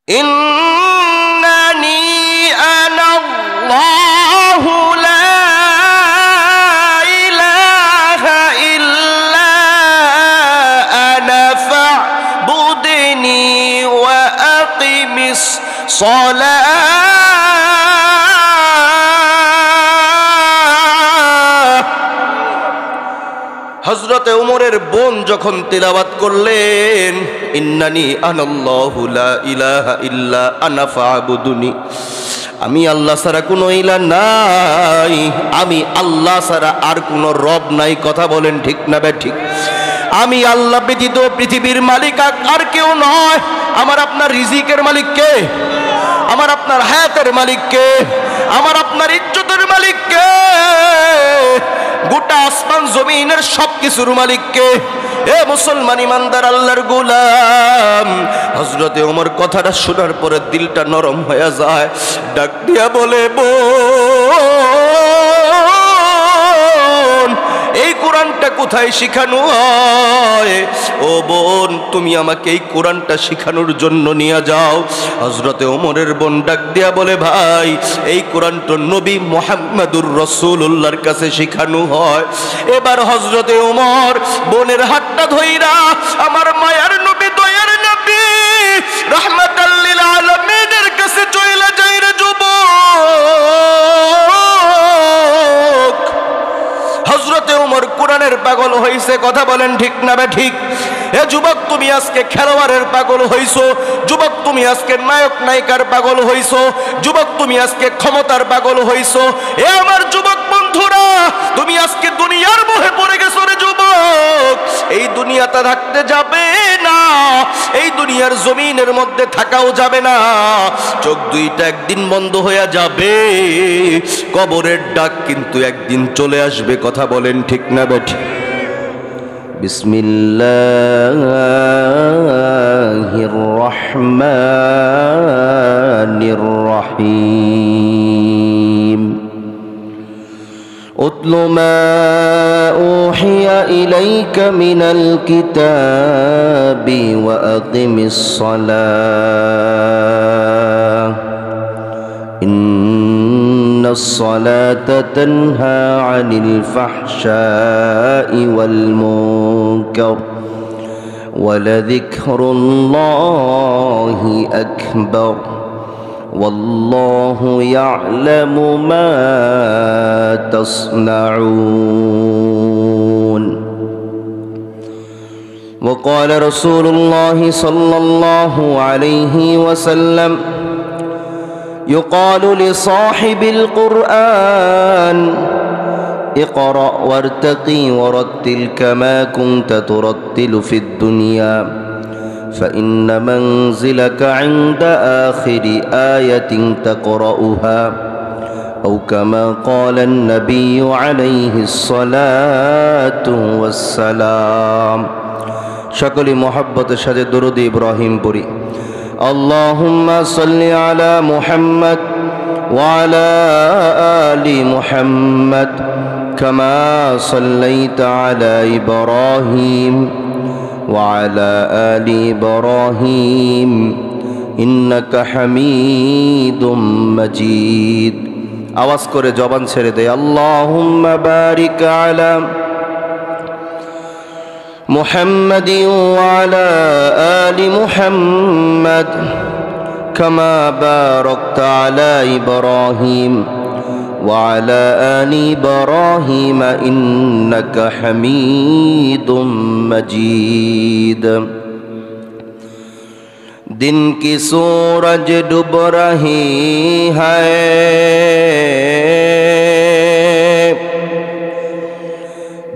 ইন্নানি আনাল্লাহু লা ইলাহা ইল্লা আনা ফা'বুদনি ওয়া আকিমিস সালাহ। হযরতে উমরের বোন যখন তিলাওয়াত করলেন, ইন্নানি আনাল্লাহু লা ইলাহা ইল্লা আনা ফা'বুদনি, আমি আল্লাহ ছাড়া কোনো ইলাহ নাই, আমি আল্লাহ ছাড়া আর কোনো রব নাই। কথা বলেন ঠিক না ঠিক? আমি আল্লাহ ব্যতীত পৃথিবীর মালিক আর কেউ নয়। আমার আপনার রিজিকের মালিক কে? আমার আপনার হায়াতের মালিক কে? আমার আপনার ইজ্জতের মালিক কে? গোটা আসমান জমিনের সবকিছুর মালিক কে? এ মুসলমান ইমানদার আল্লাহর গোলাম, হযরতে ওমর কথাটা শোনার পরে দিলটা নরম হয়ে যায়। ডাক দিয়া বলে, বোন, এই কোরআনটা কোথায় শিখানো হয়? ও বোন, তুমি আমাকে এই কোরআনটা শিখানোর জন্য নিয়ে যাও। হযরতে ওমরের বোন ডাক দিয়া বলে, ভাই, এই কোরআনটা নবী মুহাম্মদুর রাসূলুল্লাহর কাছে শিখানো হয়। এবার হযরতে ওমর বোনের হাতটা ধইরা আমার মায়ার নবী, দয়ার নবী, রাহমাতাল লিল আলামিনের কাছে চলে যাই রে যুবক। হযরতে ওমর কোরআনের পাগল হইছে। কথা বলেন ঠিক না ঠিক? এ যুবক, তুমি আজকে খেলোয়াড়ের পাগল হইছো। যুবক, তুমি আজকে নায়ক নায়িকার পাগল হইছো। যুবক, তুমি আজকে ক্ষমতার পাগল হইছো। এ আমার যুবক বন্ধুরা, তুমি আজকে দুনিয়ার মোহে পড়ে গেছো রে যুবক। এই দুনিয়াতে থাকতে যাবে না, এই দুনিয়ার জমিনের মধ্যে থাকাও যাবে না। চোখ দুইটা একদিন বন্ধ হয়ে যাবে। কবরের ডাক কিন্তু একদিন চলে আসবে। কথা বলেন ঠিক না বেঠিক? বিসমিল্লাহির রহমানির রহিম। উতলু মা উহিয়া ইলাইকা মিনাল কিতাবি ওয়া আকিমিস সালাহ। الصلاة تنهى عن الفحشاء والمنكر ولذكر الله أكبر والله يعلم ما تصنعون. وقال رسول الله صلى الله عليه وسلم: يقال لصاحب القرآن اقرأ وارتقي ورتل كما كنت ترتل في الدنيا فإن منزلك عند آخر آية تقرأها أو كما قال النبي عليه الصلاة والسلام. সকলে মহব্বতের সাথে দরুদ ইব্রাহিম পড়ি। اللهم صل على محمد وعلى آل محمد كما صليت على إبراهيم وعلى آل إبراهيم إنك حميد مجيد. আওয়াজ করে জবান ছেড়ে দেয়, اللهم بارك على محمد وعلى آل محمد كما باركت على إبراهيم وعلى آل إبراهيم إنك حميد مجيد. दिन की सूरज डूब रही है,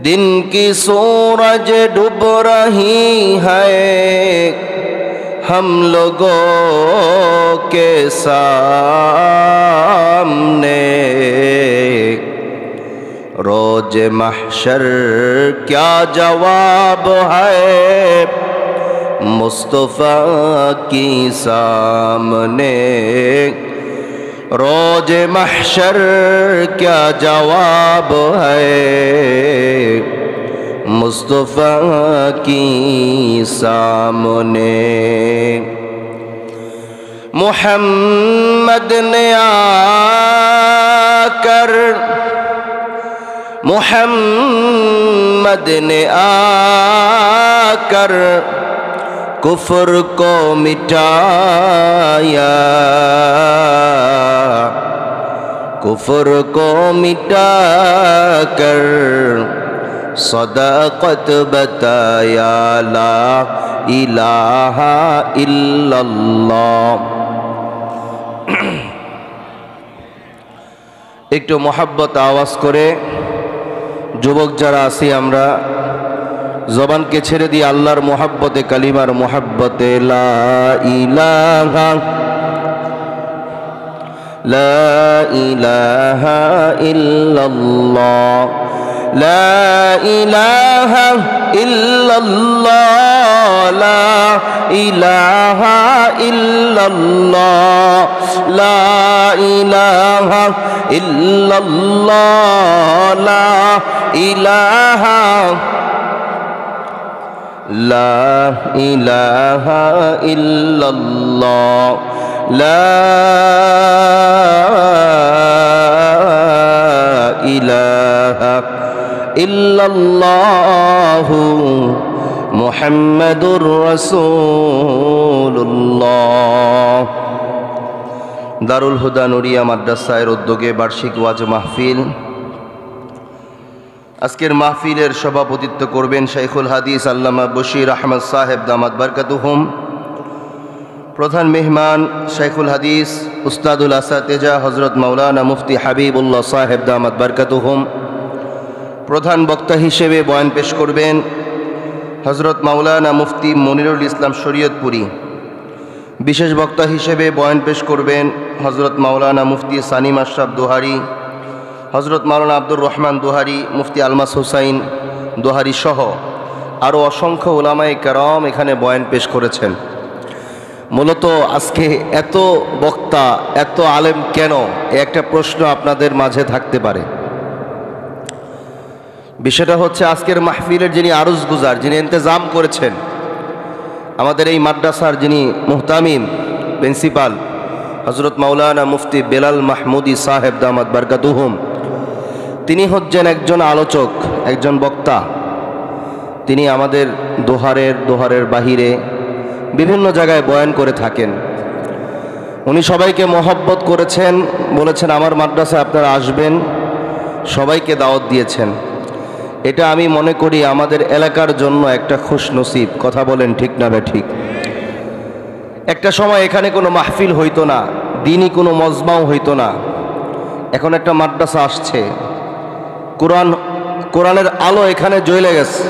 दिन की सूरज डूब रही है, हम लोगों के सामने रोज महशर क्या जवाब है मुस्तफ़ा की सामने, रोज महशर क्या जवाब है मुस्तफ़ा की सामने. मोहम्मद ने आकर मोहम्मद ने आकर कुफ्र को मिटाया, कुफ्र को मिटाकर सदाकत बताया, ला इलाहा इल्लल्लाह। একটু মোহাব্বত আওয়াজ করে যুবক যারা আছি আমরা জবানকে ছেড়ে দিয়ে আল্লাহর মোহাব্বতে, কালিমার মোহাব্বতে লা ইলাহা লা ইলাহা ইল্লাল্লাহ, লা ইলাহা ইল্লাল্লাহ, লা ইলাহা ইল্লাল্লাহ, লা ইলাহা ইল্লাল্লাহ, লা ইলাহা লা ইলাহা ইল্লাল্লাহ, লা ইলাহা ইল্লাল্লাহু মুহাম্মাদুর রাসূলুল্লাহ। দারুল হুদা নুরিয়া মাদ্রাসার উদ্যোগে বার্ষিক ওয়াজ মাহফিল। আজকের মাহফিলের সভাপতিত্ব করবেন শাইখুল হাদিস আল্লামা বশির আহমদ সাহেব দামাত বারকাতুহুম। প্রধান মেহমান শাইখুল হাদিস উস্তাদুল আসাতেজা হজরত মাওলানা মুফতি হাবিবুল্লাহ সাহেব দামাত বারকাতুহুম। প্রধান বক্তা হিসেবে বয়ান পেশ করবেন হজরত মাওলানা মুফতি মনিরুল ইসলাম শরীয়তপুরী। বিশেষ বক্তা হিসেবে বয়ান পেশ করবেন হজরত মাওলানা মুফতি সানিম আশরাফ দোহারি, হজরত মাওলানা আব্দুর রহমান দোহারি, মুফতি আলমাস হুসাইন দোহারি সহ আরও অসংখ্য উলামায়ে কেরাম এখানে বয়ান পেশ করেছেন। মূলত আজকে এত বক্তা, এত আলেম কেন, একটা প্রশ্ন আপনাদের মাঝে থাকতে পারে। বিষয়টা হচ্ছে আজকের মাহফিলের যিনি আরজ গুজার, যিনি ইন্তজাম করেছেন, আমাদের এই মাদ্রাসার যিনি মুহতামিম প্রিন্সিপাল হজরত মাওলানা মুফতি বেলাল মাহমুদি সাহেব দামাত বারকাতুহুম, তিনি হচ্ছেন একজন আলোচক, একজন বক্তা। তিনি আমাদের দোহারের বাহিরে বিভিন্ন জায়গায় বয়ান করে থাকেন। উনি সবাইকে মহব্বত করেছেন, বলেছেন আমার মাদ্রাসায় আপনারা আসবেন, সবাইকে দাওয়াত দিয়েছেন। এটা আমি মনে করি আমাদের এলাকার জন্য একটা খুশনসিব। কথা বলেন ঠিক না বে ঠিক? একটা সময় এখানে কোনো মাহফিল হইতো না, দিনই কোনো মজমাও হইতো না। এখন একটা মাদ্রাসা আসছে, কোরআনের আলো এখানে জ্বলে গেছে,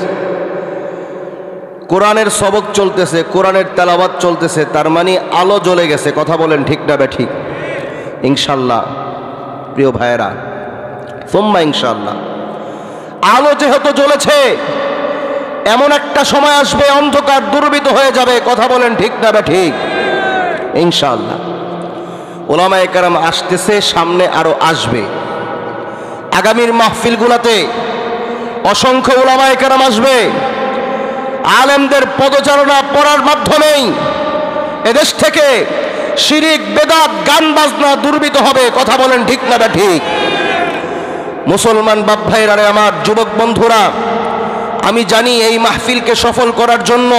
কোরআনের সবক চলতেছে, কোরআনের তেলাওয়াত চলতেছে, তার মানে আলো জ্বলে গেছে। কথা বলেন ঠিক না বে ঠিক? ইনশাল্লাহ প্রিয় ভাইয়েরা, সুম্মা ইনশাল্লাহ আলো যেহেতু জ্বলেছে, এমন একটা সময় আসবে অন্ধকার দুর্বৃত হয়ে যাবে। কথা বলেন ঠিক না বে ঠিক? ইনশাআল্লাহ উলামায়ে কেরাম আসতেছে, সামনে আরো আসবে। আগামীর মাহফিলগুলোতে অসংখ্য উলামায়ে কেরাম আসবে। আলেমদের পদচারণা পড়ার মাধ্যমেই এদেশ থেকে শিরিক, বেদাত, গান বাজনা দুর্বৃত হবে। কথা বলেন ঠিক না বে ঠিক? মুসলমান বাপ ভাইরা, আমার যুবক বন্ধুরা, আমি জানি এই মাহফিলকে সফল করার জন্য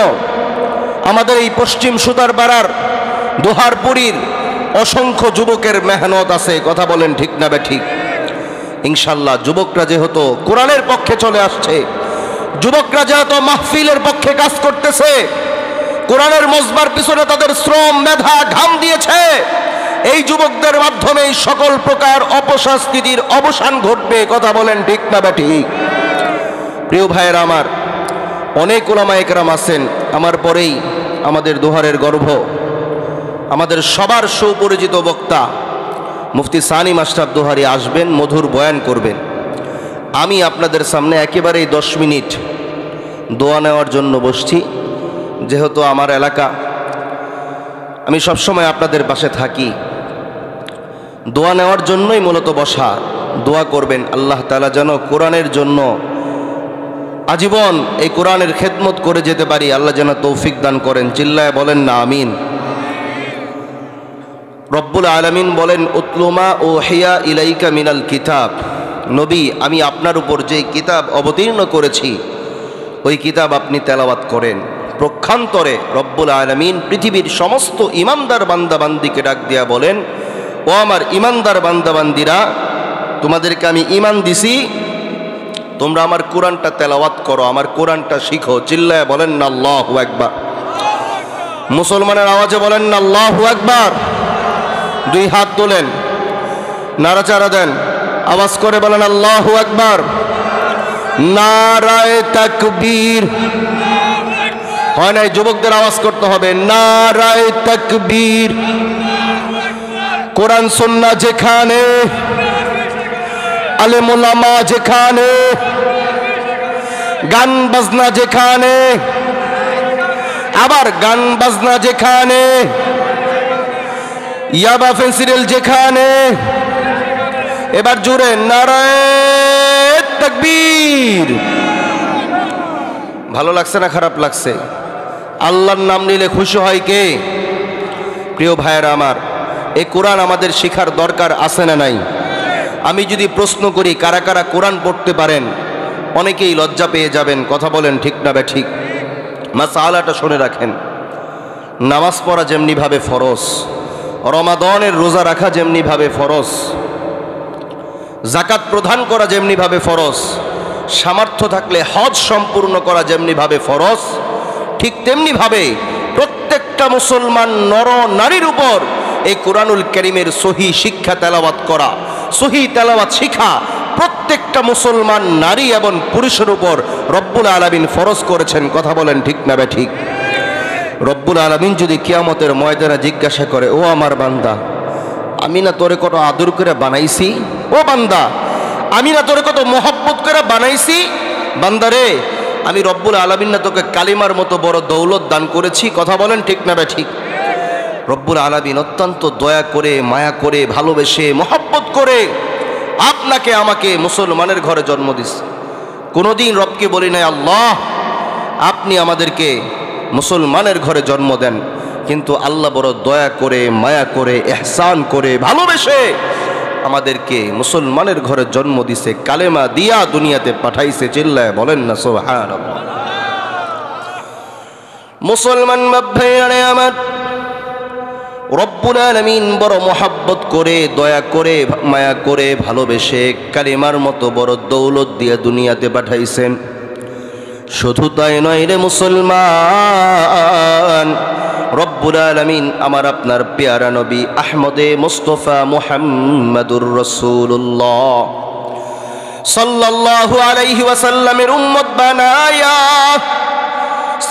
আমাদের এই পশ্চিম সুতারপাড়ার দোহারপুরীর অসংখ্য যুবকের মেহনত আছে। কথা বলেন ঠিক না বে ঠিক? ইনশাল্লাহ যুবকরা যেহেতু কোরআনের পক্ষে চলে আসছে, যুবকরা যেহেতু মাহফিলের পক্ষে কাজ করতেছে, কোরআনের মজবার পিছনে তাদের শ্রম, মেধা, ঘাম দিয়েছে, এই যুবকদের মাধ্যমে সকল প্রকার অপসংস্কৃতির অবসান ঘটবে। কথা বলেন ঠিক না বে ঠিক? প্রিয় ভাইয়েরা আমার, অনেক উলামায়ে কেরাম আছেন। আমার পরেই আমাদের দোহারের গর্ভ, আমাদের সবার সুপরিচিত বক্তা মুফতি সানিম আশরাফ দোহারি আসবেন, মধুর বয়ান করবেন। আমি আপনাদের সামনে একেবারেই 10 মিনিট দোয়া নেওয়ার জন্য বসছি। যেহেতু আমার এলাকা, আমি সবসময় আপনাদের পাশে থাকি, দোয়া নেওয়ার জন্যই মূলত বসা। দোয়া করবেন আল্লাহ তাআলা যেন কোরআনের জন্য আজীবন এই কোরআনের খেদমত করে যেতে পারি। আল্লাহ যেন তৌফিক দান করেন। চিল্লায় বলেন না আমিন। রব্বুল আলামিন বলেন উতলুমা ওহিয়া ইলাইকা মিনাল কিতাব, নবী আমি আপনার উপর যে কিতাব অবতীর্ণ করেছি ওই কিতাব আপনি তেলাওয়াত করেন। প্রক্ষান্তরে রব্বুল আলামিন পৃথিবীর সমস্ত ইমানদার বান্দাবান্দিকে ডাক দিয়া বলেন, ও আমার ইমানদার বান্দাবান্দিরা, তোমাদেরকে আমি ঈমান দিছি, তোমরা আমার কোরআনটা তেলাওয়াত করো, আমার কোরআনটা শিখো। চিল্লায় বলেন না আল্লাহু আকবার। মুসলমানের আওয়াজে বলেন না আল্লাহু আকবার। দুই হাত তোলেন, নাড়াচাড়া দেন, আওয়াজ করে বলেন আল্লাহু আকবার। নারায়ে তাকবীর। হয় নাই, যুবকদের আওয়াজ করতে হবে, নারায়ে তাকবীর। কোরআন সুন্নাহ যেখানে, আলেম ওলামা যেখানে, গান বাজনা যেখানে, আবার গান বাজনা যেখানে, ইয়াবা ফেন্সিডিল যেখানে, এবার জুড়ে নারায়ে তাকবীর। ভালো লাগছে না খারাপ লাগছে? আল্লাহর নাম নিলে খুশি হয় কে? প্রিয় ভাইয়েরা আমার, এই কোরআন আমাদের শেখার দরকার আছে না নাই? আমি যদি প্রশ্ন করি কারা কারা কোরআন পড়তে পারেন, অনেকেই লজ্জা পেয়ে যাবেন। কথা বলেন ঠিক না বে ঠিক? মাসআলাটা শুনে রাখেন। নামাজ পড়া যেমনিভাবে ফরজ, রমাদানের রোজা রাখা যেমনিভাবে ফরজ, যাকাত প্রদান করা যেমনিভাবে ফরজ, সামর্থ্য থাকলে হজ সম্পূর্ণ করা যেমনিভাবে ফরজ, ঠিক তেমনিভাবে প্রত্যেকটা মুসলমান নর নারীর উপর এই কোরআনুল কারীমের সহি শিক্ষা তেলাওয়াত করা, সহি তেলাওয়াত শিখা প্রত্যেকটা মুসলমান নারী এবং পুরুষের উপর রব্বুল আলামিন ফরজ করেছেন। কথা বলেন ঠিক না বে ঠিক? রব্বুল আলামিন যদি কিয়ামতের ময়দানে জিজ্ঞাসা করে, ও আমার বান্দা, আমি না তোরে কত আদর করে বানাইছি, ও বান্দা আমি না তোরে কত মহব্বত করে বানাইছি, বান্দারে আমি রব্বুল আলামিন না তোকে কালিমার মতো বড় দৌলত দান করেছি। কথা বলেন ঠিক না বে ঠিক? রব্বুল আলামিন অত্যন্ত দয়া করে, মায়া করে, ভালোবেসে, মহব্বত করে আপনাকে আমাকে মুসলমানের ঘরে জন্ম দিছে। কোনোদিন রবকে বলি নাই আল্লাহ আপনি আমাদেরকে মুসলমানের ঘরে জন্ম দেন, কিন্তু আল্লাহ বড় দয়া করে, মায়া করে, ইহসান করে, ভালোবেসে আমাদেরকে মুসলমানের ঘরে জন্ম দিছে, কালেমা দিয়া দুনিয়াতে পাঠাইছে। চিল্লায় বলেন না সুবহানাল্লাহ। মুসলমান ভাইয়ারে আমার, রব্বুল আলামিন বড় মহব্বত করে, দয়া করে, মায়া করে, ভালোবেসে কালিমার মতো বড় দৌলত দিয়ে দুনিয়াতে পাঠাইছেন। শুধু তাই নয় রে মুসলমান, রব্বুল আলামিন আমার আপনার পেয়ারা নবী আহমদে মুস্তাফা মুহাম্মাদুর রাসূলুল্লাহ সাল্লাল্লাহু আলাইহি ওয়াসাল্লামের উম্মত বানায়া,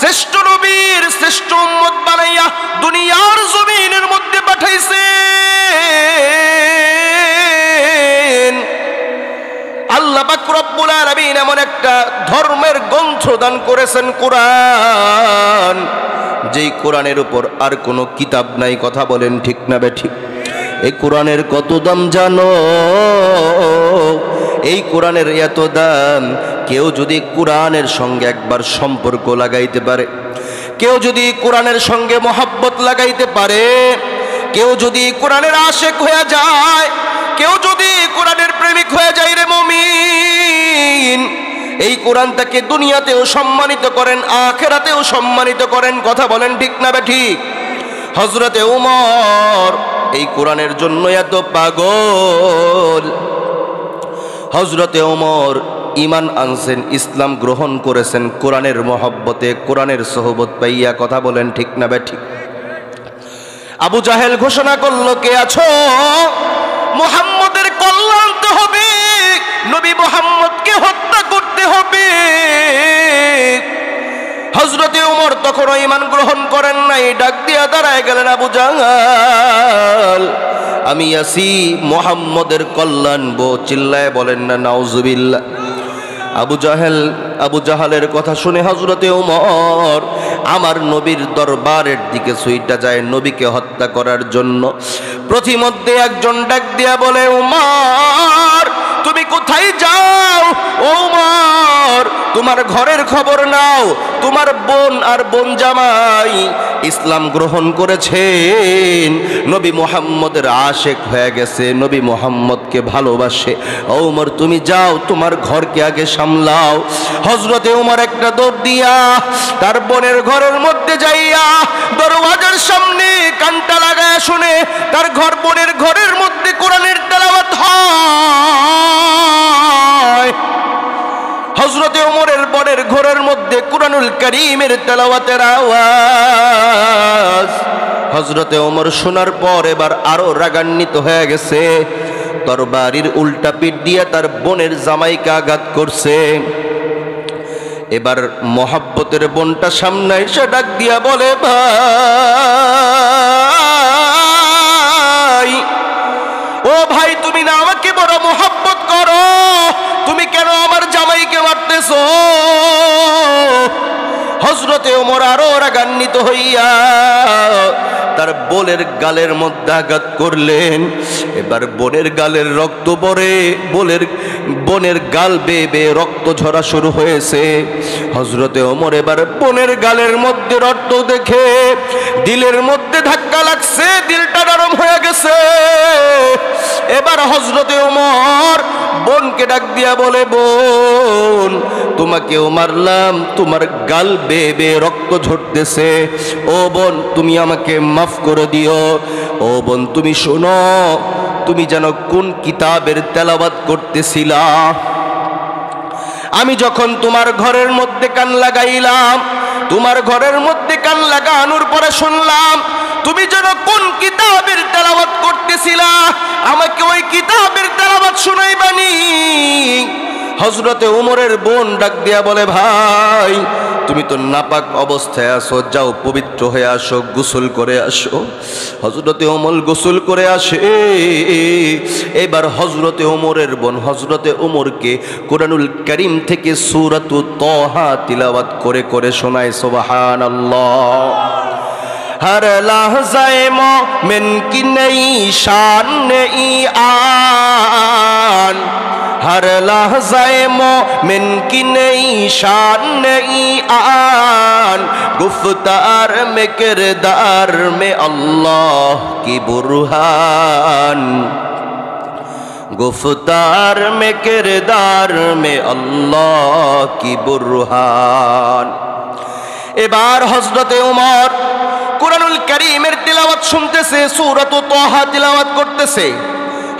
শ্রেষ্ঠ নবীর শ্রেষ্ঠ উম্মত বানাইয়া দুনিয়ার জমিনের মধ্যে পাঠাইছেন। আল্লাহ পাক রব্বুল আলামিন এমন একটা ধর্মের গ্রন্থ দান করেছেন কোরআন, যেই কোরআনের উপর আর কোনো কিতাব নাই। কথা বলেন ঠিক না বে ঠিক? এই কোরআনের কত দাম জানো? এই কোরআনের এত দাম, কেউ যদি কোরআনের সঙ্গে একবার সম্পর্ক লাগাইতে পারে, কেউ যদি কোরআনের সঙ্গে মহব্বত লাগাইতে পারে, কেউ যদি কোরআনের আশিক হয়ে যায়, কেউ যদি কোরআনের প্রেমিক হয়ে যায় রে মুমিন, এই কোরআন তাকে দুনিয়াতেও সম্মানিত করেন, আখিরাতেও সম্মানিত করেন। কথা বলেন ঠিক না বে ঠিক? হযরতে উমর এই কোরআনের জন্য এত পাগল। হযরতে উমর ঈমান আনছেন, ইসলাম গ্রহণ করেছেন কোরআনের মহব্বতে, কোরআনের সোহবত পাইয়া। কথা বলেন ঠিক না বে ঠিক? আবু জাহেল ঘোষণা করলো, কে আছো? মুহাম্মদের কল্যাণ আনতে হবে, নবী মুহাম্মদকে হত্যা করতে হবে। হযরতে উমর তখনও ঈমান গ্রহণ করেন নাই, ডাক দিয়া দাঁড়ায় গেলেন, আবু জাহাল আমি আসি মুহাম্মদের কল্যাণ বো। চিল্লায় বলেন না নাউজুবিল্লাহ। আবু জাহালের কথা শুনে হযরতে উমর আমার নবীর দরবারের দিকে ছুইটা যায় নবীকে হত্যা করার জন্য। প্রতিমধ্যে একজন ডাক দিয়া বলে, উমর তুমি কোথায় যাও? ও উমর, তোমার ঘরের খবর নাও, তোমার বোন আর বোন জামাই ইসলাম গ্রহণ করেছেন, নবী মুহাম্মদের আশেক হয়ে গেছে, নবী মুহাম্মদকে ভালোবাসে। ও উমর, তুমি যাও, তোমার ঘরকে আগে সামলাও। হযরতে উমর একটা দৌড় দিয়া তার বোনের ঘরের মধ্যে যাইয়া দরওয়াজার সামনে কানটা লাগায় শুনে তার বোনের ঘরের মধ্যে কোরআনের তেলাওয়াত হয়। হযরতে ওমরের বোনের ঘরের মধ্যে কুরআনুল কারীমের তেলাওয়াতের আওয়াজ। হযরতে ওমর শোনার পর এবার আরো রাগান্বিত হয়ে গেছে, তরবারির উল্টা পিঠ দিয়ে তার বোনের জামাইকে আঘাত করছে। এবার মহাব্বতের বোনটা সামনে এসে ডাক দিয়া বলে, ভাই, ও ভাই, তুমি না আমাকে বড় মহব্বত করো, তুমি কেন আমার জামাইকে মারতেছো? হযরতে ওমর আরো রাগান্বিত হইয়া তার বোনের গালের মধ্যে আঘাত করলেন। এবার বোনের গালের রক্ত পড়ে, বোনের গাল বেয়ে বেয়ে রক্ত ঝরা শুরু হয়েছে। হযরতে ওমর এবার বোনের গালের মধ্যে রক্ত দেখে দিলের মধ্যে ধাক্কা লাগছে, দিলটা নরম হয়ে গেছে। এবার হযরতে ওমর বোনকে ডাক দিয়া বলে, বোন, তোমাকেও মারলাম, তোমার গাল বেয়ে বেয়ে রক্ত ঝরতেছে, ও বোন তুমি আমাকে মাফ করে দিও। ও বোন, তুমি শোনো, তুমি যেন কোন কিতাবের তেলাওয়াত করতেছিলা? আমি যখন তোমার ঘরের মধ্যে কান লাগাইলাম, তোমার ঘরের মধ্যে কান লাগানোর পরে শুনলাম তুমি যেন কোন কিতাবের তেলাওয়াত করতেছিলা, আমাকে ওই কিতাবের তেলাওয়াত শুনাইবানি। হযরতে ওমরের বোন ডাক দিয়া বলে, ভাই, তুমি তো নাপাক অবস্থায় আসো, যাও পবিত্র হয়ে আসো, গোসল করে আসো। হযরতে ওমর গোসল করে আসে। এবার হযরতে ওমরের বোন হযরতে ওমরকে কুরআনুল কারীম থেকে সূরাতুত তাহা তিলাওয়াত করে করে শোনায়। সুবহানাল্লাহ। हर लहज़े मोमिन की नई शान नई आन, हर लहज़े मोमिन की नई शान नई आन, गुफ्तार में किरदार में अल्लाह की बुरहान, गुफ्तार में किरदार में अल्लाह की बुरहान। এবার হযরতে ওমর কুরআনুল কারীমের তিলাওয়াত শুনতেছে, সূরাতুত তাহা তিলাওয়াত করতেছে।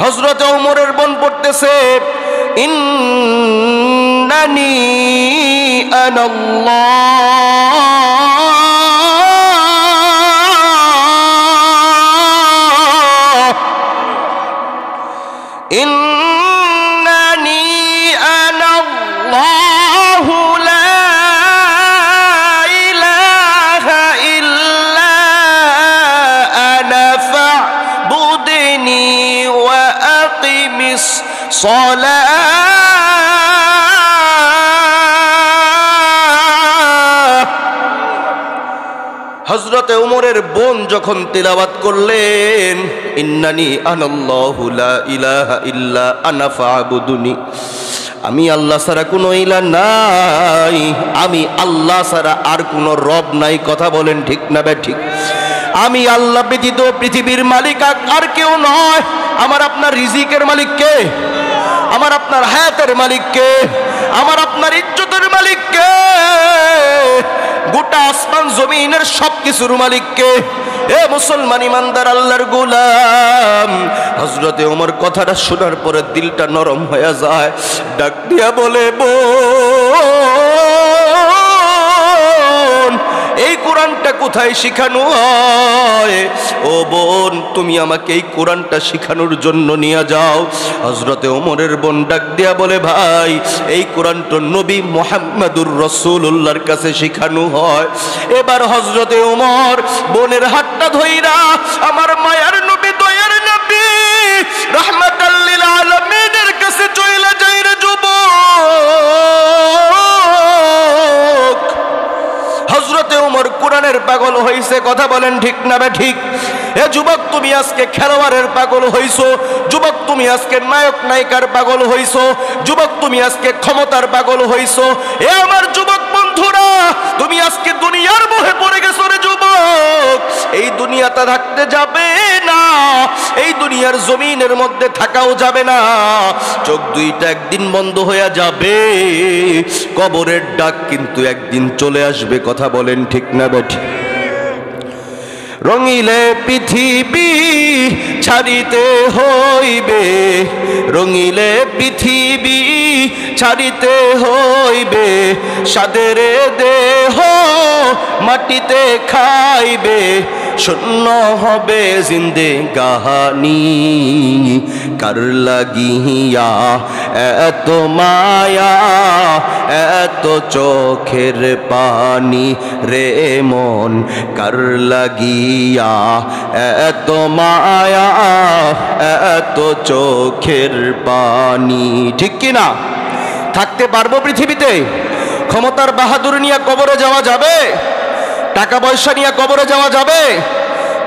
হযরতে ওমরের বোন পড়তেছে, ইন্নানি আনাল্লাহ, ইন্নানি আনাল্লাহু হযরতে ওমরের বোন যখন তিলাওয়াত করলেন, ইন্নানি আনাল্লাহু লা ইলাহা ইল্লা আনা ফা'বুদুনি, আমি আল্লাহ ছাড়া কোনো ইলাহ নাই, আমি আল্লাহ ছাড়া আর কোনো রব নাই। কথা বলেন ঠিক না বে ঠিক? আমি আল্লাহ ব্যতীত পৃথিবীর মালিক আর কেউ নয়। আমার আপনার রিজিকের মালিক কে? আমার আপনার হায়াতের মালিক কে? আমার আপনার ইজ্জতের মালিক কে? গোটা আসমান জমিনের সব কিছুর মালিক কে? এ মুসলমান ইমানদার আল্লাহর গোলাম, হযরতে ওমর কথাটা শোনার পরে দিলটা নরম হয়ে যায়, ডাক দিয়া বলে, বোন, এই কোরআনটা কোথায় শিখানো হয়? ও বোন, তুমি আমাকে এই কোরআনটা শিখানোর জন্য নিয়ে যাও। হযরতে ওমরের বোন ডাক দিয়া বলে, ভাই, এই কোরআনটা নবী মুহাম্মদুর রাসূলুল্লাহর কাছে শিখানো হয়। এবার হযরতে ওমর বোনের হাতটা ধইরা আমার মায়ার নবী, দয়ার নবী, রাহমাতাল লিল আলামিনের কাছে চলে যাই রে যুবক। হযরতে ওমর কোরআনের পাগল হইছে। কথা বলেন ঠিক না বে ঠিক? এ যুবক তুমি আজকে খেলোয়াড়ের পাগল হইছো, যুবক তুমি আজকে নায়ক নায়িকার পাগল হইছো, যুবক তুমি আজকে ক্ষমতার পাগল হইছো। এ আমার যুবক বন্ধুরা, তুমি আজকে দুনিয়ার মোহে পড়ে গেছো রে যুবক। এই দুনিয়াটা থাকতে যাবে না, এই দুনিয়ার জমিনের মধ্যে থাকাও যাবে না। চোখ দুইটা একদিন বন্ধ হয়ে যাবে, কবরের ডাক কিন্তু একদিন চলে আসবে। কথা বলেন ঠিক না বেঠিক? রঙিলে পৃথিবী ছাড়িতে হইবে, রঙিলে পৃথিবী ছাড়িতে হইবে, সাদের দেহ মাটিতে খাইবে, শূন্য হবে জিন্দেগানি। কার লাগিয়া এত মায়া, এত চোখের পানি রে মন, কার লাগিয়া এত মায়া, এত চোখের পানি। ঠিক কিনা? থাকতে পারবো পৃথিবীতে? ক্ষমতার বাহাদুর নিয়ে কবরে যাওয়া যাবে? টাকা পয়সা নিয়ে কবরে যাওয়া যাবে?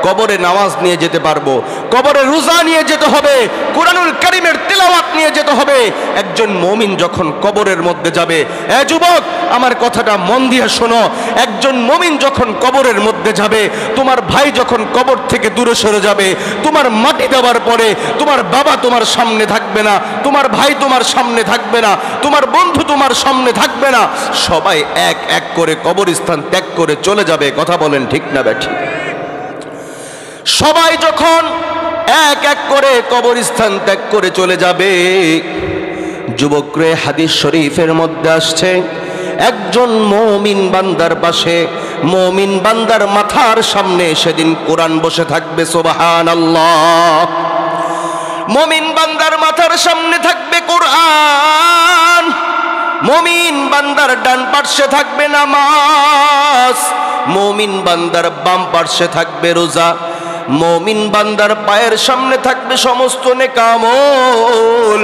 কবরে নামাজ নিয়ে যেতে পারবো, কবরে রোজা নিয়ে যেতে হবে, কুরআনুল কারীমের তিলাওয়াত নিয়ে যেতে হবে। একজন মুমিন যখন কবরের মধ্যে যাবে, এ যুবক আমার কথাটা মন দিয়ে শোনো, একজন মুমিন যখন কবরের মধ্যে যাবে, তোমার ভাই যখন কবর থেকে দূরে সরে যাবে, তোমার মাটি দেওয়ার পরে তোমার বাবা তোমার সামনে থাকবে না, তোমার ভাই তোমার সামনে থাকবে না, তোমার বন্ধু তোমার সামনে থাকবে না, সবাই এক এক করে কবরস্থান ত্যাগ করে চলে যাবে। কথা বলেন ঠিক না বেঠিক? সবাই যখন এক এক করে কবরস্থান ত্যাগ করে চলে যাবে, যুবকরে হাদিস শরীফের মধ্যে আসছে, একজন মুমিন বান্দার পাশে, মুমিন বান্দার মাথার সামনে সেদিন কোরআন বসে থাকবে। সুবহানাল্লাহ। মুমিন বান্দার মাথার সামনে থাকবে কোরআন, মুমিন বান্দার ডান পার্শ্বে থাকবে নামাজ, মুমিন বান্দার বাম পার্শ্বে থাকবে রোজা, মুমিন বান্দার পায়ের সামনে থাকবে সমস্ত নেক আমল।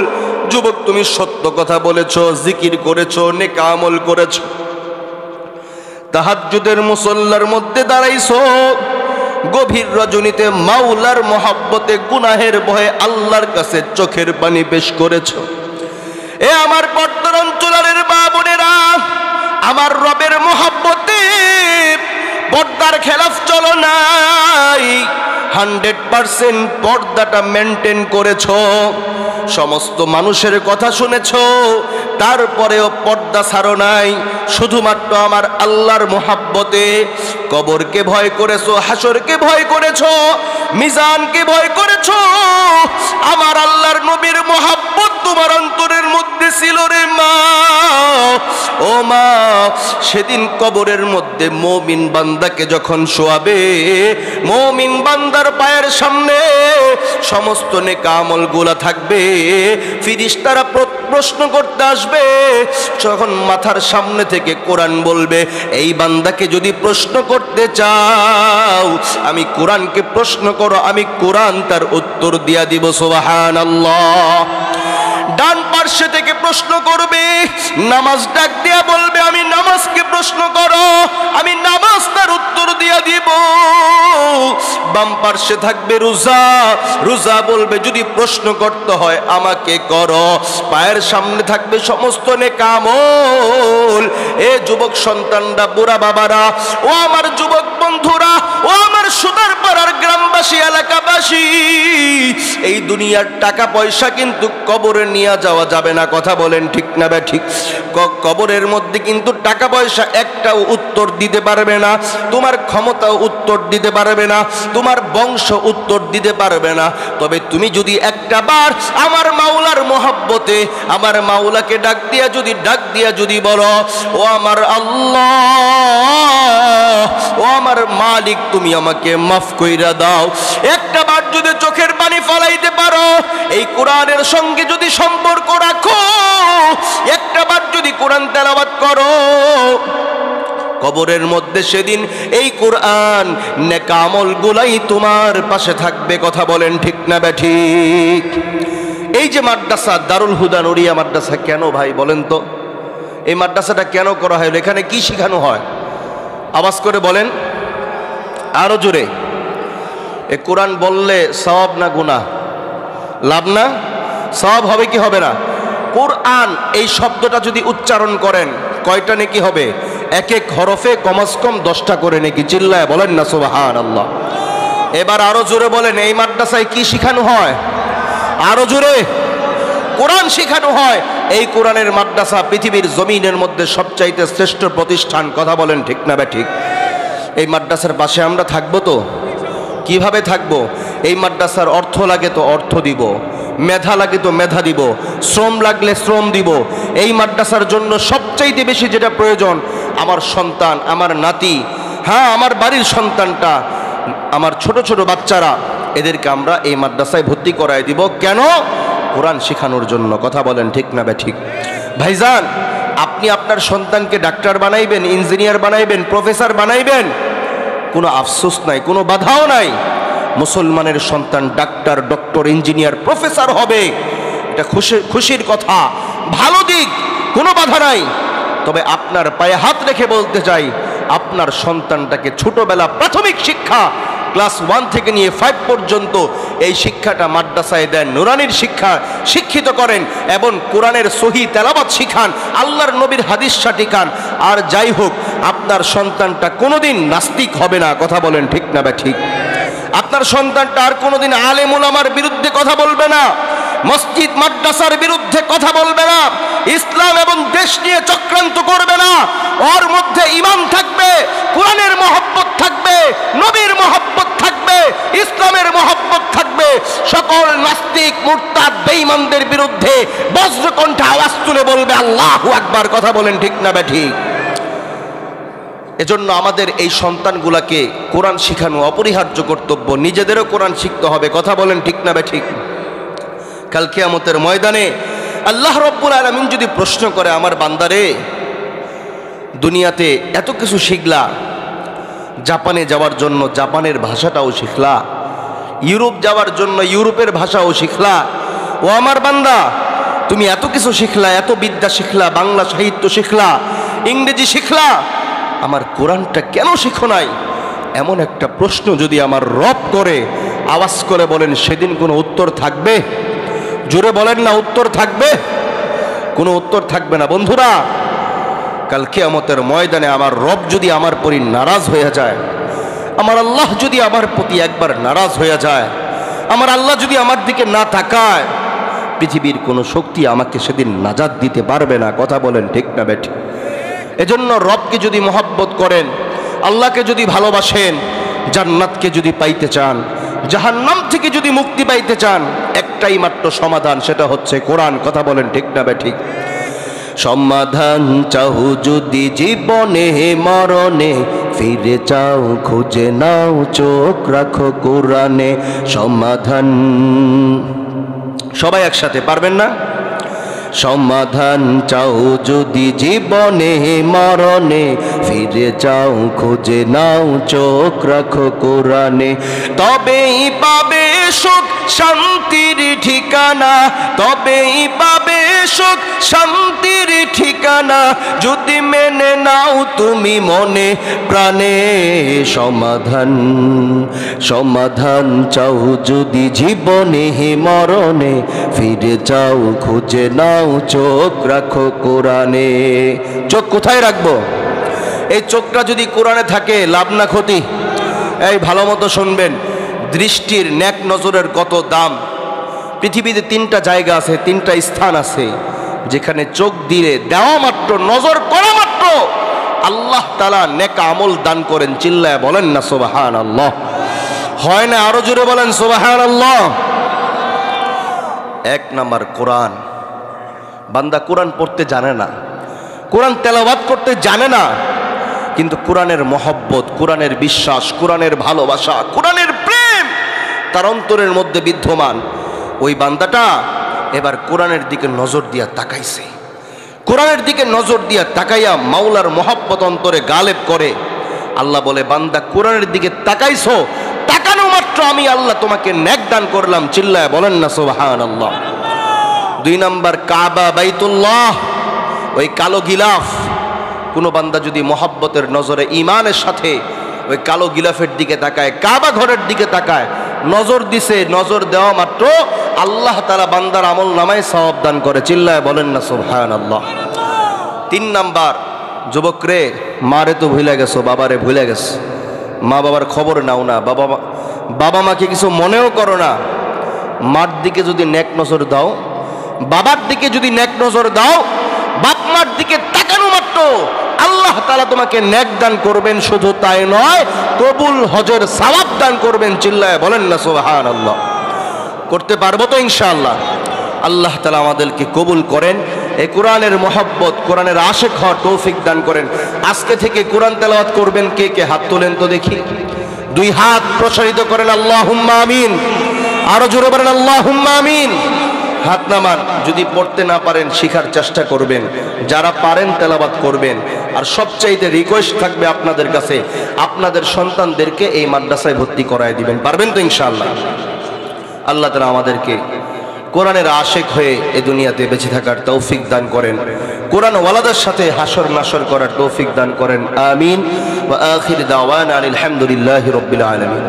যুবক তুমি সত্য কথা বলেছো, জিকির করেছো, নেক আমল করেছো, তাহাজ্জুদের মুসল্লার মধ্যে দাঁড়াইছো, গভীর রজনীতে মাওলার মহব্বতে গুনাহের ভয়ে আল্লাহর কাছে চোখের পানি পেশ করেছো। এ আমার পর্দার অঞ্চলের মা বোনেরা, আমার রবের মহব্বতে পর্দার খেলাফ চলো নাই, 100% পর্দাটা মেনটেন করেছো, সমস্ত মানুষের কথা শুনেছো, তারপরেও পর্দা ছাড়ো নাই, শুধুমাত্র আমার আল্লাহর মহব্বতে। কবরকে ভয় করেছো, হাসরকে ভয় করেছো, মিজানকে ভয় করেছো, আমার আল্লাহর নবীর মহব্বত তোমার অন্তরের মধ্যে ছিল রে মা। ও মা, সেদিন কবরের মধ্যে মুমিন বান্দাকে যখন শোয়াবে, মুমিন বান্দার পায়ের সামনে সমস্ত নেক আমলগুলো থাকবে, ফেরেশতারা প্রশ্ন করতে আসবে, যখন মাথার সামনে থেকে কোরআন বলবে, এই বান্দাকে যদি প্রশ্ন করতে চাও, আমি কোরআনকে প্রশ্ন করো, আমি কোরআন তার উত্তর দিয়া দিব। সুবহানাল্লাহ। ডান পার্শ্বে থেকে প্রশ্ন করবে, নামাজ ডাক দিয়া বলবে, আমি নামাজকে প্রশ্ন করো, আমি নামাজ তার উত্তর দিয়া দিব। বাম পার্শ্বে থাকবে রোজা, রোজা বলবে, যদি প্রশ্ন করতে হয় আমাকে করো। পায়ের সামনে থাকবে সমস্ত নেক আমল। এ যুবক সন্তানরা, বুড়া বাবারা, ও আমার যুবক বন্ধুরা, ও আমার সুদার পাড়ার গ্রামবাসী, এলাকাবাসী, এই দুনিয়ার টাকা পয়সা কিন্তু কবরে নিয়ে যাওয়া যাবে না। কথা বলেন ঠিক না বেঠিক? কবরের মধ্যে কিন্তু টাকা পয়সা একটাও উত্তর দিতে পারবে না, তোমার ক্ষমতাও উত্তর দিতে পারবে না, তোমার বংশ উত্তর দিতে পারবে না। তবে তুমি যদি একটা বার আমার মাওলার মহব্বতে আমার মাওলাকে ডাক দিয়া যদি বলো, ও আমার আল্লাহ, ও আমার মালিক, তুমি আমাকে মাফ কইরা দাও, একটা বার যদি চোখের পানি ফলাইতে পারো, এই কোরআনের সঙ্গে যদি সম্পর্ক রাখো, একটা বার যদি কোরআন তেলাওয়াত করো, কবরের মধ্যে সেদিন এই কোরআন নেক আমলগুলাই তোমার পাশে থাকবে। কথা বলেন ঠিক না বেঠিক? এই যে মাদ্রাসা দারুল হুদা নুরিয়া মাদ্রাসা, কেন ভাই বলেন তো এই মাদ্রাসাটা কেন করা হয়? এখানে কি শেখানো হয়? আওয়াজ করে বলেন, আরো জোরে। এ কোরআন বললে সওয়াব না গুনাহ? লাভ না? সওয়াব হবে কি হবে না? কোরআন এই শব্দটা যদি উচ্চারণ করেন কয়টা নেকি হবে? এক এক হরফে কমস কম 10টা করে নেকি। চিল্লায় বলেন না সুবহানাল্লাহ। এবার আরো জোরে বলেন, এই মাদ্রাসায় কি শিখানো হয়? আরো জোরে। কোরআন শিখানো হয়। এই কোরআনের মাদ্রাসা পৃথিবীর জমিনের মধ্যে সবচাইতে শ্রেষ্ঠ প্রতিষ্ঠান। কথা বলেন ঠিক না ঠিক? এই মাদ্রাসার পাশে আমরা থাকবো তো? কিভাবে থাকবো? এই মাদ্রাসার অর্থ লাগে তো অর্থ দিব, মেধা লাগে তো মেধা দিব, শ্রম লাগলে শ্রম দিব। এই মাদ্রাসার জন্য সবচাইতে বেশি যেটা প্রয়োজন, আমার সন্তান, আমার নাতি, হ্যাঁ আমার বাড়ির সন্তানটা, আমার ছোট ছোট বাচ্চারা, এদেরকে আমরা এই মাদ্রাসায় ভর্তি করায় দিব। কেন? কোরআন শেখানোর জন্য। কথা বলেন ঠিক না ঠিক? ভাইজান, আপনি আপনার সন্তানকে ডাক্তার বানাইবেন, ইঞ্জিনিয়ার বানাইবেন, প্রফেসর বানাইবেন, কোনো আফসোস নাই, কোনো বাধাও নাই। মুসলমানের সন্তান ডাক্তার, ডক্টর, ইঞ্জিনিয়ার, প্রফেসর হবে, এটা খুশির কথা, ভালো দিক, কোনো বাধা নাই। তবে আপনার পায়ে হাত রেখে বলতে চাই, আপনার সন্তানটাকে ছোটবেলা প্রাথমিক শিক্ষা ক্লাস 1 থেকে নিয়ে 5 পর্যন্ত এই শিক্ষাটা মাদ্রাসায় দেন, নুরানির শিক্ষা শিক্ষিত করেন এবং কোরআনের সহি তেলাওয়াত শিখান, আল্লাহর নবীর হাদিস শিখান। আর যাই হোক, আপনার সন্তানটা কোনোদিন নাস্তিক হবে না। কথা বলেন ঠিক না ঠিক? আপনার সন্তানটা আর কোনোদিন আলেম উলামার বিরুদ্ধে কথা বলবে না, মসজিদ মাদ্রাসার বিরুদ্ধে কথা বলবে না, ইসলাম এবং দেশ নিয়ে চক্রান্ত করবে না। ওর মধ্যে ঈমান থাকবে, কোরআনের মহব্বত থাকবে, নবীর মহব্বত থাকবে, ইসলামের মহব্বত থাকবে। সকল নাস্তিক, মুরতাদ, বেঈমানদের বিরুদ্ধে বজ্রকণ্ঠে আওয়াজ তুলে বলবে আল্লাহু আকবার। কথা বলেন ঠিক না ঠিক? এজন্য আমাদের এই সন্তানগুলাকে কোরআন শিখানো অপরিহার্য কর্তব্য। নিজেদেরও কোরআন শিখতে হবে। কথা বলেন ঠিক না ঠিক? কাল কিয়ামতের ময়দানে আল্লাহ রাব্বুল আলামিন যদি প্রশ্ন করে, আমার বান্দারে, দুনিয়াতে এত কিছু শিখলা, জাপানে যাওয়ার জন্য জাপানের ভাষাটাও শিখলা, ইউরোপ যাওয়ার জন্য ইউরোপের ভাষাও শিখলা, ও আমার বান্দা, তুমি এত কিছু শিখলা, এত বিদ্যা শিখলা, বাংলা সাহিত্য শিখলা, ইংরেজি শিখলা, আমার কোরআনটা কেন শিখো নাই? এমন একটা প্রশ্ন যদি আমার রব করে, আওয়াজ করে বলেন, সেদিন কোনো উত্তর থাকবে? জোরে বলেন না, উত্তর থাকবে? কোনো উত্তর থাকবে না। বন্ধুরা, কাল কিয়ামতের ময়দানে আমার রব যদি আমার প্রতি নারাজ হয়ে যায়, আমার আল্লাহ যদি আমার প্রতি একবার নারাজ হয়ে যায়, আমার আল্লাহ যদি আমার দিকে না তাকায়, পৃথিবীর কোনো শক্তি আমাকে সেদিন নাজাত দিতে পারবে না। কথা বলেন ঠিক না বেঠিক? এজন্য রবকে যদি মহব্বত করেন, আল্লাহকে যদি ভালোবাসেন, জান্নাতকে যদি পাইতে চান, জাহান্নাম থেকে যদি মুক্তি পাইতে চান, একটাই মাত্র সমাধান, সেটা হচ্ছে কোরআন। কথা বলেন ঠিক না ঠিক? সমাধান চাও যদি জীবনে মরণে, ফিরে চাও খুঁজে নাও, চোখ রাখো কোরআনে। সমাধান সবাই একসাথে পারবেন না? সমাধান চাও যদি জীবনে মরণে, ফিরে যাও খুঁজে নাও, চোখ রাখো কোরআনে। তবেই পাবে সুখ শান্তির ঠিকানা, তবেই পাবে সুখ শান্তির ঠিকানা, যদি মেনে নাও তুমি মনে প্রাণে। সমাধান সমাধান চাও যদি জীবনে মরণে, ফিরে যাও খুঁজে নাও, চোখ রাখো কোরআনে। চোখ কোথায় রাখবো? এই চোখটা যদি কোরআনে থাকে, লাভ না ক্ষতি? এই ভালো মতো শুনবেন, দৃষ্টির নেক নজরের কত দাম। পৃথিবীতে 3টা জায়গা আছে, 3টা স্থান আছে, যেখানে চোখ দিলে, দেওয়া মাত্র, নজর করা মাত্র আল্লাহ তাআলা নেক আমল দান করেন। চিল্লায় বলেন না সুবহানাল্লাহ? হয় না? আরো জোরে বলেন সুবহানাল্লাহ। 1 নাম্বার কোরআন। বান্দা কোরআন পড়তে জানে না, কোরআন তেলাওয়াত করতে জানে না, কিন্তু কোরআনের মহব্বত, কোরআনের বিশ্বাস, কোরআনের ভালোবাসা, কোরআনের প্রেম তার অন্তরের মধ্যে বিদ্যমান। ওই বান্দাটা এবার কোরআনের দিকে নজর দিয়া তাকাইছে, কোরআনের দিকে নজর দিয়া তাকাইয়া মাওলার মহব্বত অন্তরে গালেব করে। আল্লাহ বলে, বান্দা কোরআনের দিকে তাকাইছো, তাকানো মাত্র আমি আল্লাহ তোমাকে নেক দান করলাম। চিল্লায় বলেন না সুবহানাল্লাহ? 2 নাম্বার কাবা বাইতুল্লাহ, ওই কালো গিলাফ। কোনো বান্দা যদি মহব্বতের নজরে, ঈমানের সাথে ওই কালো গিলাফের দিকে তাকায়, কাবা ঘরের দিকে তাকায়, নজর দিছে, নজর দেওয়া মাত্র আল্লাহ তাআলা বান্দার আমল নামায় সওয়াব দান করে। চিল্লায় বলেন না সুবহানাল্লাহ। 3 নাম্বার, যুবক রে, মারে তো ভুলে গেছো, বাবারে ভুলে গেছো, মা বাবার খবর নাও না, বাবা মাকে কিছু মনেও করো না। মার দিকে যদি নেক নজর দাও, বাবার দিকে যদি নেক নজর দাও, বাপ মার দিকে তাকানো মাত্র আল্লাহ তাআলা তোমাকে নেক দান করবেন। শুধু তাই নয়, কবুল হজের সওয়াব দান করবেন। চিল্লায় বলেন না সুবহানাল্লাহ। করতে পারবো তো ইনশাআল্লাহ? আল্লাহ তাআলা আমাদেরকে কবুল করেন, এই কোরআনের মহব্বত, কোরআনের আশিক হওয়ার তৌফিক দান করেন। আজকে থেকে কোরআন তেলাওয়াত করবেন কে কে? হাত তোলেন তো দেখি। 2 হাত প্রসারিত করেন, আল্লাহুম্মা আমিন। আরো জোরে বলেন আল্লাহুম্মা আমিন। হাত নামান। যদি পড়তে না পারেন শিখার চেষ্টা করবেন, যারা পারেন তেলাওয়াত করবেন। আর সবচাইতে রিকোয়েস্ট থাকবে আপনাদের কাছে, আপনাদের সন্তানদেরকে এই মাদ্রাসায় ভর্তি করায় দিবেন। পারবেন তো ইনশাআল্লাহ? আল্লাহ তাআলা আমাদেরকে কোরআনের আশিক হয়ে এই দুনিয়াতে বেঁচে থাকার তৌফিক দান করেন, কোরআন ওয়ালাদের সাথে হাসর নাসর করার তৌফিক দান করেন। আমিন। ওয়া আখির দাওয়ানা আলহামদুলিল্লাহি রাব্বিল আলামিন।